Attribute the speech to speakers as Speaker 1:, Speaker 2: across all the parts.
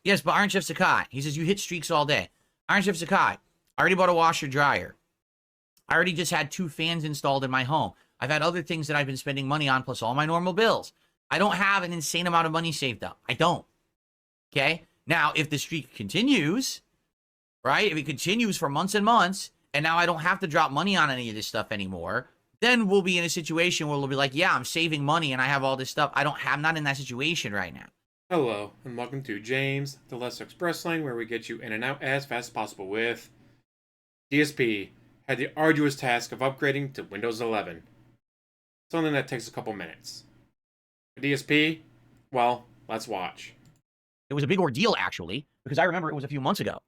Speaker 1: Yes, but Iron Chef Sakai. He says, you hit streaks all day. Iron Chef Sakai. I already bought a washer dryer. I already just had 2 fans installed in my home. I've had other things that I've been spending money on, plus all my normal bills. I don't have an insane amount of money saved up. I don't. Okay? Now, if the streak continues, right? If it continues for months and months, and now I don't have to drop money on any of this stuff anymore, then we'll be in a situation where we'll be like, yeah, I'm saving money and I have all this stuff. I'm not in that situation right now.
Speaker 2: Hello, and welcome to James, the Lesser Express Lane, where we get you in and out as fast as possible with DSP had the arduous task of upgrading to Windows 11. Something that takes a couple minutes. For DSP, well, let's watch.
Speaker 1: It was a big ordeal, actually, because I remember it was a few months ago.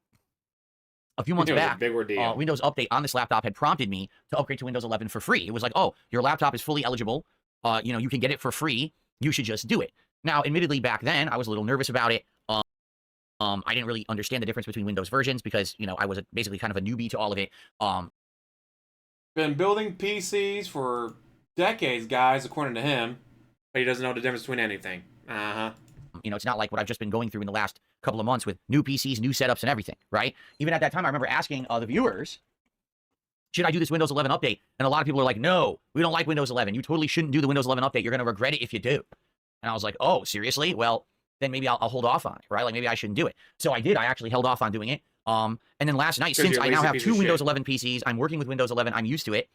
Speaker 1: A few months back,
Speaker 2: it was a big ordeal.
Speaker 1: Windows Update on this laptop had prompted me to upgrade to Windows 11 for free. It was like, oh, your laptop is fully eligible. You can get it for free. You should just do it. Now, admittedly, back then, I was a little nervous about it. I didn't really understand the difference between Windows versions because, I was basically kind of a newbie to all of it.
Speaker 2: Been building PCs for decades, guys, according to him, but he doesn't know the difference between anything.
Speaker 1: It's not like what I've just been going through in the last couple of months with new PCs, new setups, and everything, right? Even at that time, I remember asking the viewers, should I do this Windows 11 update? And a lot of people are like, no, we don't like Windows 11. You totally shouldn't do the Windows 11 update. You're going to regret it if you do. And I was like, oh, seriously? Well, then maybe I'll hold off on it, right? Like maybe I shouldn't do it. So I did. I actually held off on doing it. And then last night, since I now have 2 Windows 11 PCs, I'm working with Windows 11, I'm used to it.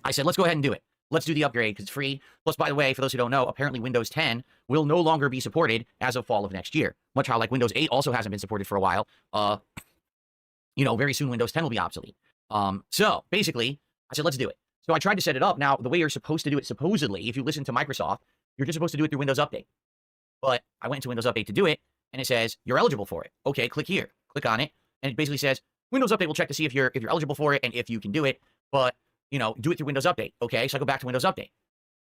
Speaker 1: I said, let's go ahead and do it. Let's do the upgrade because it's free. Plus, by the way, for those who don't know, apparently Windows 10 will no longer be supported as of fall of next year. Much how like Windows 8 also hasn't been supported for a while. Very soon Windows 10 will be obsolete. So basically, I said, let's do it. So I tried to set it up. Now, the way you're supposed to do it, supposedly, if you listen to Microsoft, you're just supposed to do it through Windows Update. But I went into Windows Update to do it, and it says, you're eligible for it. Okay, click here. Click on it, and it basically says, Windows Update will check to see if you're eligible for it and if you can do it. But do it through Windows Update. Okay, so I go back to Windows Update.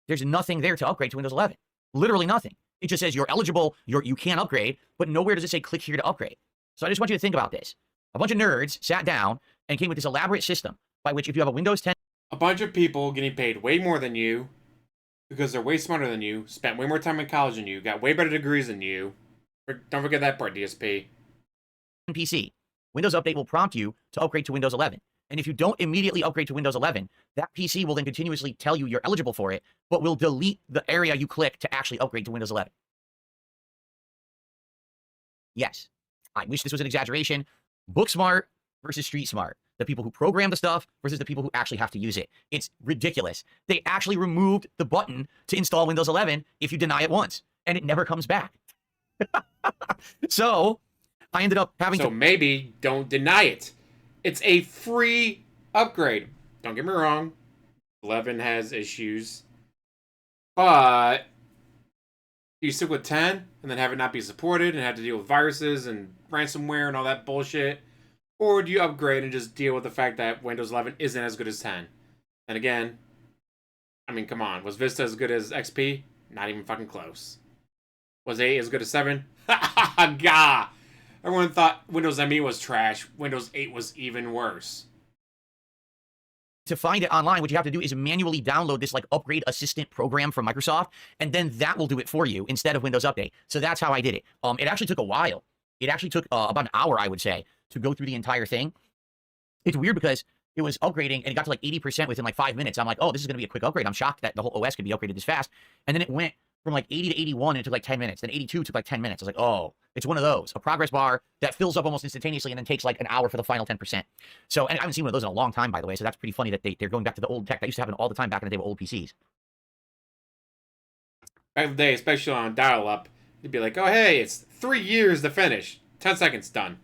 Speaker 1: There's nothing there to upgrade to Windows 11. Literally nothing. It just says you're eligible, you can upgrade, but nowhere does it say click here to upgrade. So I just want you to think about this. A bunch of nerds sat down and came with this elaborate system by which if you have a Windows 10...
Speaker 2: A bunch of people getting paid way more than you because they're way smarter than you, spent way more time in college than you, got way better degrees than you. Don't forget that part, DSP.
Speaker 1: PC. Windows Update will prompt you to upgrade to Windows 11. And if you don't immediately upgrade to Windows 11, that PC will then continuously tell you you're eligible for it, but will delete the area you click to actually upgrade to Windows 11. Yes, I wish this was an exaggeration. Book smart versus street smart. The people who program the stuff versus the people who actually have to use it. It's ridiculous. They actually removed the button to install Windows 11 if you deny it once, and it never comes back. So I ended up having to...
Speaker 2: So maybe don't deny it. It's a free upgrade. Don't get me wrong. 11 has issues. But you stick with 10 and then have it not be supported and have to deal with viruses and ransomware and all that bullshit? Or do you upgrade and just deal with the fact that Windows 11 isn't as good as 10? And again, I mean, come on. Was Vista as good as XP? Not even fucking close. Was 8 as good as 7? Gah! Everyone thought Windows ME was trash. Windows 8 was even worse.
Speaker 1: To find it online, what you have to do is manually download this upgrade assistant program from Microsoft, and then that will do it for you instead of Windows Update. So that's how I did it. It actually took a while. It actually took about an hour, I would say, to go through the entire thing. It's weird because it was upgrading, and it got to 80% within 5 minutes. I'm like, oh, this is going to be a quick upgrade. I'm shocked that the whole OS could be upgraded this fast. And then it went from 80 to 81, and it took 10 minutes. Then 82 took 10 minutes. I was like, oh, it's one of those. A progress bar that fills up almost instantaneously and then takes an hour for the final 10%. So, and I haven't seen one of those in a long time, by the way. So that's pretty funny that they're going back to the old tech. That used to happen all the time back in the day with old PCs.
Speaker 2: Back in the day, especially on dial-up, you'd be like, oh, hey, it's 3 years to finish. 10 seconds, done.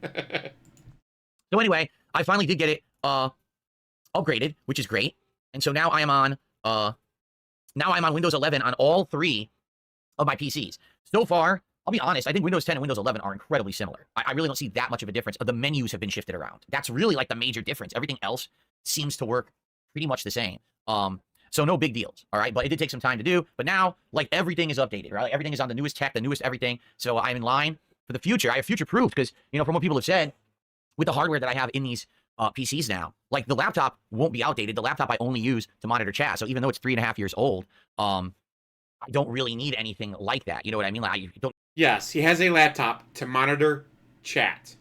Speaker 1: So anyway, I finally did get it upgraded, which is great. And so now I am on Windows 11 on all 3 of my PCs. So far, I'll be honest, I think Windows 10 and Windows 11 are incredibly similar. I really don't see that much of a difference. The menus have been shifted around. That's really the major difference. Everything else seems to work pretty much the same. So no big deals, all right? But it did take some time to do. But now, everything is updated, right? Everything is on the newest tech, the newest everything. So I'm in line for the future. I have future-proof because, from what people have said, with the hardware that I have in these PCs now, the laptop won't be outdated. The laptop I only use to monitor chat. So even though it's 3.5 years old, I don't really need anything like that. You know what I mean? I don't
Speaker 2: Yes, he has a laptop to monitor chat.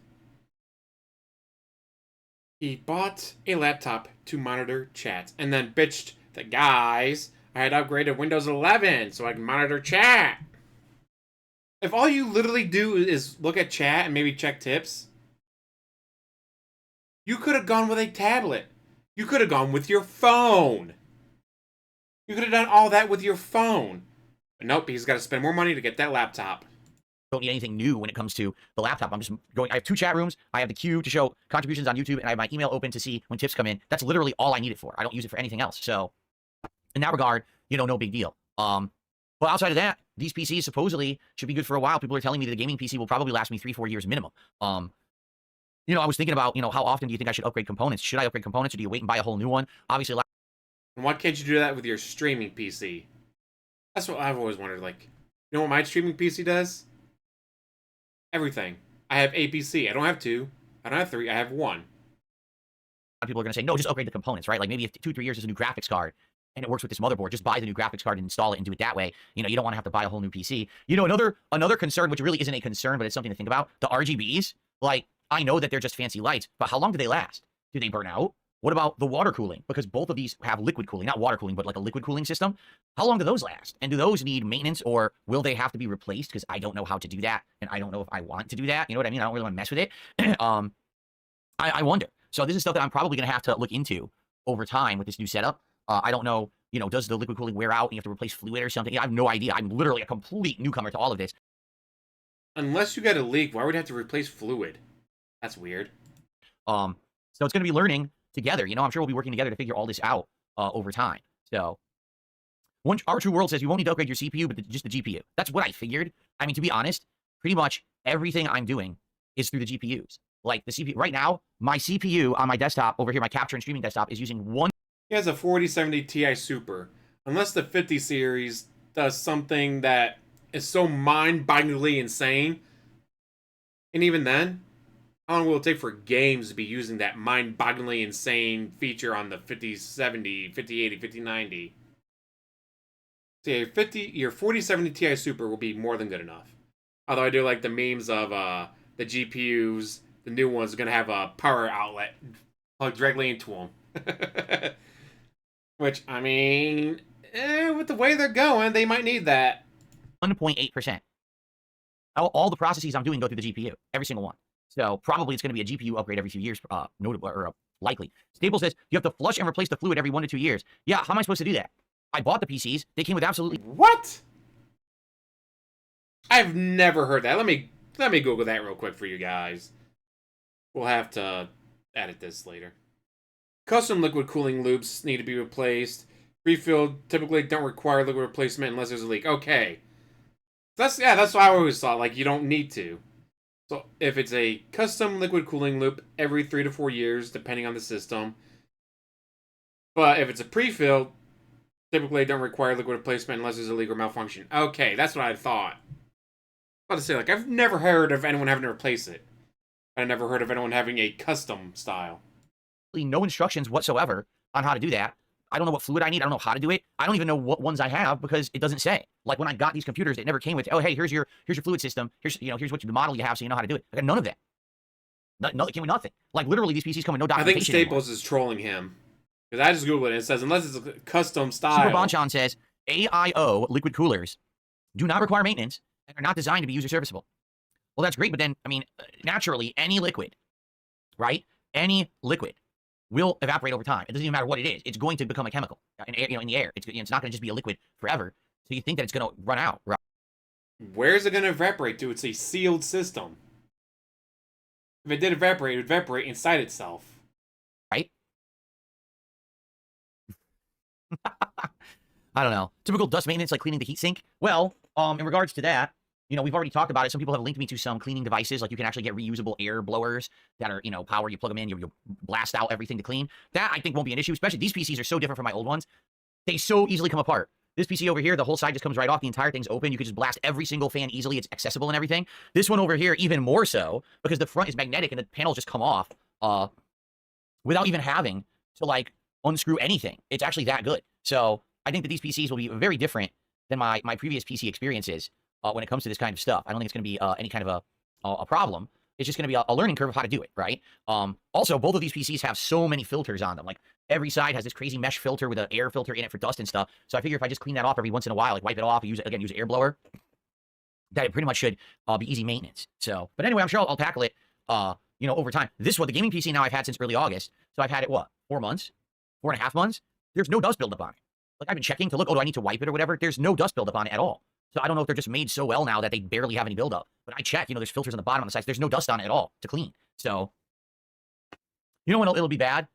Speaker 2: He bought a laptop to monitor chat and then bitched the guys, I had upgraded Windows 11 so I can monitor chat. If all you literally do is look at chat and maybe check tips, you could have gone with a tablet. You could have gone with your phone. You could have done all that with your phone. But nope, he's got to spend more money to get that laptop.
Speaker 1: Don't need anything new when it comes to the laptop. I'm just going, I have 2 chat rooms. I have the queue to show contributions on YouTube, and I have my email open to see when tips come in. That's literally all I need it for. I don't use it for anything else. So in that regard, no big deal. But outside of that, these PCs supposedly should be good for a while. People are telling me that the gaming PC will probably last me 3-4 years minimum. I was thinking about, how often do you think I should upgrade components? Should I upgrade components, or do you wait and buy a whole new one? Obviously,
Speaker 2: and why can't you do that with your streaming PC? That's what I've always wondered. Like, you know what my streaming PC does? Everything. I have a PC. I don't have 2. I don't have 3. I have 1.
Speaker 1: People are going to say, no, just upgrade the components, right? Like maybe if 2-3 years is a new graphics card and it works with this motherboard, just buy the new graphics card and install it and do it that way. You don't want to have to buy a whole new PC. Another concern, which really isn't a concern, but it's something to think about, the RGBs. Like, I know that they're just fancy lights, but how long do they last? Do they burn out? What about the water cooling? Because both of these have liquid cooling, not water cooling, but like a liquid cooling system. How long do those last? And do those need maintenance, or will they have to be replaced? Because I don't know how to do that, and I don't know if I want to do that. You know what I mean? I don't really want to mess with it. I wonder. So this is stuff that I'm probably going to have to look into over time with this new setup. I don't know, does the liquid cooling wear out and you have to replace fluid or something? I have no idea. I'm literally a complete newcomer to all of this.
Speaker 2: Unless you got a leak, why would you have to replace fluid? That's weird.
Speaker 1: So it's going to be learning together. I'm sure we'll be working together to figure all this out over time. So Our True World says you won't need to upgrade your CPU, but just the GPU. That's what I figured. I mean, to be honest, pretty much everything I'm doing is through the GPUs. Like the CPU right now, my CPU on my desktop over here, my capture and streaming desktop, is using one.
Speaker 2: He has a 4070 Ti Super. Unless the 50 series does something that is so mind-bogglingly insane, and even then, how long will it take for games to be using that mind-bogglingly insane feature on the 5070, 5080, 5090? So your 4070 Ti Super will be more than good enough. Although I do like the memes of the GPUs, the new ones are going to have a power outlet plugged directly into them. Which, I mean, with the way they're going, they might need that.
Speaker 1: 1.8%. All the processes I'm doing go through the GPU, every single one. So probably it's going to be a GPU upgrade every few years, notable or likely. Stable says you have to flush and replace the fluid every 1 to 2 years. Yeah, how am I supposed to do that? I bought the PCs. They came with absolutely...
Speaker 2: What? I've never heard that. Let me Google that real quick for you guys. We'll have to edit this later. Custom liquid cooling loops need to be replaced. Refilled typically don't require liquid replacement unless there's a leak. Okay. That's what I always thought. Like, you don't need to. So if it's a custom liquid cooling loop every 3 to 4 years, depending on the system. But if it's a pre-filled, typically don't require liquid replacement unless there's a leak or malfunction. Okay, that's what I thought. I was about to say, like, I've never heard of anyone having to replace it. I've never heard of anyone having a custom style.
Speaker 1: No instructions whatsoever on how to do that. I don't know what fluid I need. I don't know how to do it. I don't even know what ones I have because it doesn't say. Like when I got these computers, it never came with, oh, hey, here's your fluid system. Here's what the model you have, so you know how to do it. I got none of that. No, it came with nothing. Like literally, these PCs come with no documentation.
Speaker 2: I think Staples is trolling him because I just googled it and it says unless it's a custom style.
Speaker 1: Super Bonchan says AIO liquid coolers do not require maintenance and are not designed to be user serviceable. Well, that's great, but then I mean, naturally, any liquid, right? Any liquid will evaporate over time. It doesn't even matter what it is. It's going to become a chemical in the air. It's not going to just be a liquid forever. So you think that it's going to run out, right?
Speaker 2: Where's it going to evaporate to? It's a sealed system. If it did evaporate, it would evaporate inside itself.
Speaker 1: Right? I don't know. Typical dust maintenance, like cleaning the heatsink. Well, in regards to that, we've already talked about it. Some people have linked me to some cleaning devices. Like you can actually get reusable air blowers that are, power. You plug them in, you blast out everything to clean. That I think won't be an issue, especially these PCs are so different from my old ones. They so easily come apart. This PC over here, the whole side just comes right off. The entire thing's open. You can just blast every single fan easily. It's accessible and everything. This one over here, even more so, because the front is magnetic and the panels just come off without even having to, like, unscrew anything. It's actually that good. So I think that these PCs will be very different than my previous PC experiences. when it comes to this kind of stuff. I don't think it's going to be any kind of a problem. It's just going to be a learning curve of how to do it, right? Also, both of these PCs have so many filters on them. Like, every side has this crazy mesh filter with an air filter in it for dust and stuff. So I figure if I just clean that off every once in a while, like wipe it off, use an air blower, that it pretty much should be easy maintenance. So, but anyway, I'm sure I'll tackle it, over time. This one, the gaming PC now I've had since early August. So I've had it, 4 months? 4.5 months? There's no dust buildup on it. Like, I've been checking to look, do I need to wipe it or whatever? There's no dust buildup on it at all. So I don't know if they're just made so well now that they barely have any buildup. But I check, there's filters on the bottom on the sides. There's no dust on it at all to clean. So, you know when it'll be bad?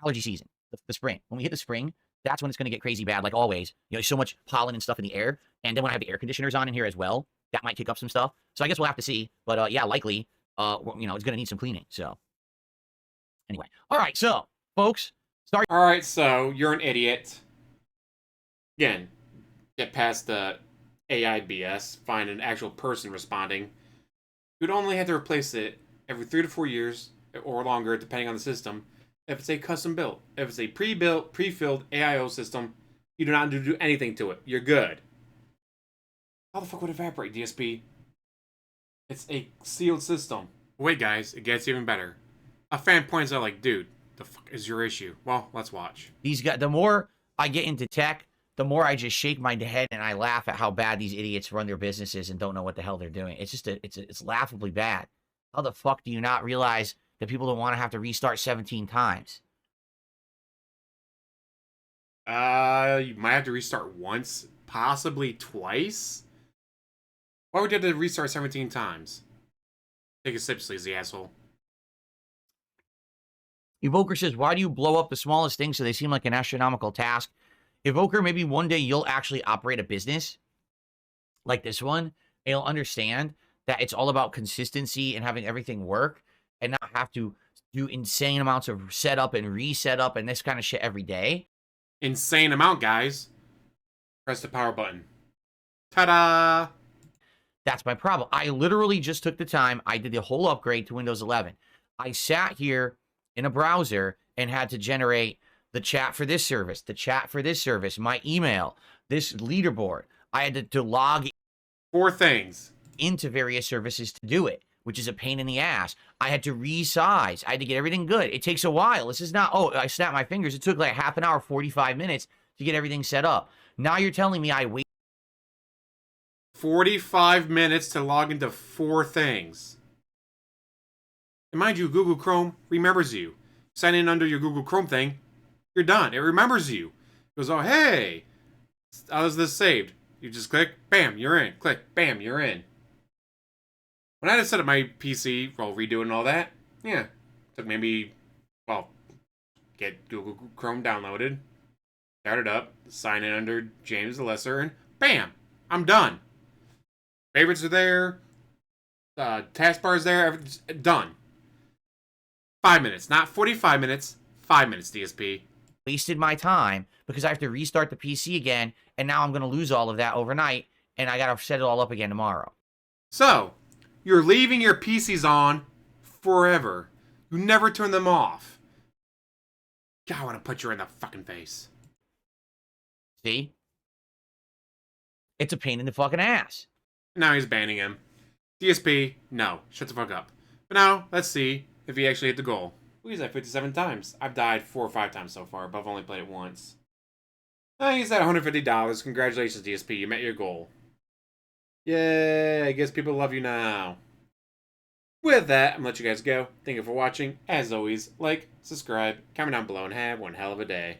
Speaker 1: Allergy season, the spring. When we hit the spring, that's when it's going to get crazy bad, like always. There's so much pollen and stuff in the air. And then when I have the air conditioners on in here as well, that might kick up some stuff. So I guess we'll have to see. But yeah, likely, it's going to need some cleaning. So anyway. All right, so, folks, start.
Speaker 2: All right, so you're an idiot. Again, get past the AI BS. Find an actual person responding. You'd only have to replace it every 3 to 4 years or longer, depending on the system. If it's a custom built, if it's a pre-built, pre-filled AIO system, you do not need to do anything to it. You're good. How the fuck would it evaporate, DSP? It's a sealed system. Wait, guys, it gets even better. A fan points out, like, dude, the fuck is your issue? Well, let's watch.
Speaker 1: These guys, the more I get into tech, the more I just shake my head and I laugh at how bad these idiots run their businesses and don't know what the hell they're doing. It's just it's laughably bad. How the fuck do you not realize that people don't want to have to restart 17 times?
Speaker 2: You might have to restart once, possibly twice. Why would you have to restart 17 times? Take a sip, sleazy asshole.
Speaker 1: Evoker says, why do you blow up the smallest things so they seem like an astronomical task? Evoker, maybe one day you'll actually operate a business like this one, and you'll understand that it's all about consistency and having everything work and not have to do insane amounts of setup and reset up and this kind of shit every day.
Speaker 2: Insane amount, guys. Press the power button. Ta-da!
Speaker 1: That's my problem. I literally just took the time. I did the whole upgrade to Windows 11. I sat here in a browser and had to generate the chat for this service, the chat for this service, my email, this leaderboard. I had to log
Speaker 2: 4 things
Speaker 1: into various services to do it, which is a pain in the ass. I had to resize. I had to get everything good. It takes a while. This is not, I snapped my fingers. It took like half an hour, 45 minutes to get everything set up. Now you're telling me I wait
Speaker 2: 45 minutes to log into 4 things. And mind you, Google Chrome remembers you. Sign in under your Google Chrome thing, you're done. It remembers you. It goes, oh, hey, how is this saved? You just click, bam, you're in. Click, bam, you're in. When I had to set up my PC, while redoing all that, yeah, took maybe, get Google Chrome downloaded, start it up, sign in under James the Lesser, and bam, I'm done. Favorites are there, taskbar is there, everything's done. 5 minutes, not 45 minutes, 5 minutes, DSP.
Speaker 1: wasted my time because I have to restart the PC again, and now I'm going to lose all of that overnight, and I got to set it all up again tomorrow.
Speaker 2: So, you're leaving your PCs on forever. You never turn them off. God, I want to put you in the fucking face.
Speaker 1: See? It's a pain in the fucking ass.
Speaker 2: Now he's banning him. DSP, no. Shut the fuck up. But now, let's see if he actually hit the goal. He's at 57 times. I've died 4 or 5 times so far, but I've only played it once. He's at $150. Congratulations, DSP. You met your goal. Yay, I guess people love you now. With that, I'm going to let you guys go. Thank you for watching. As always, like, subscribe, comment down below, and have one hell of a day.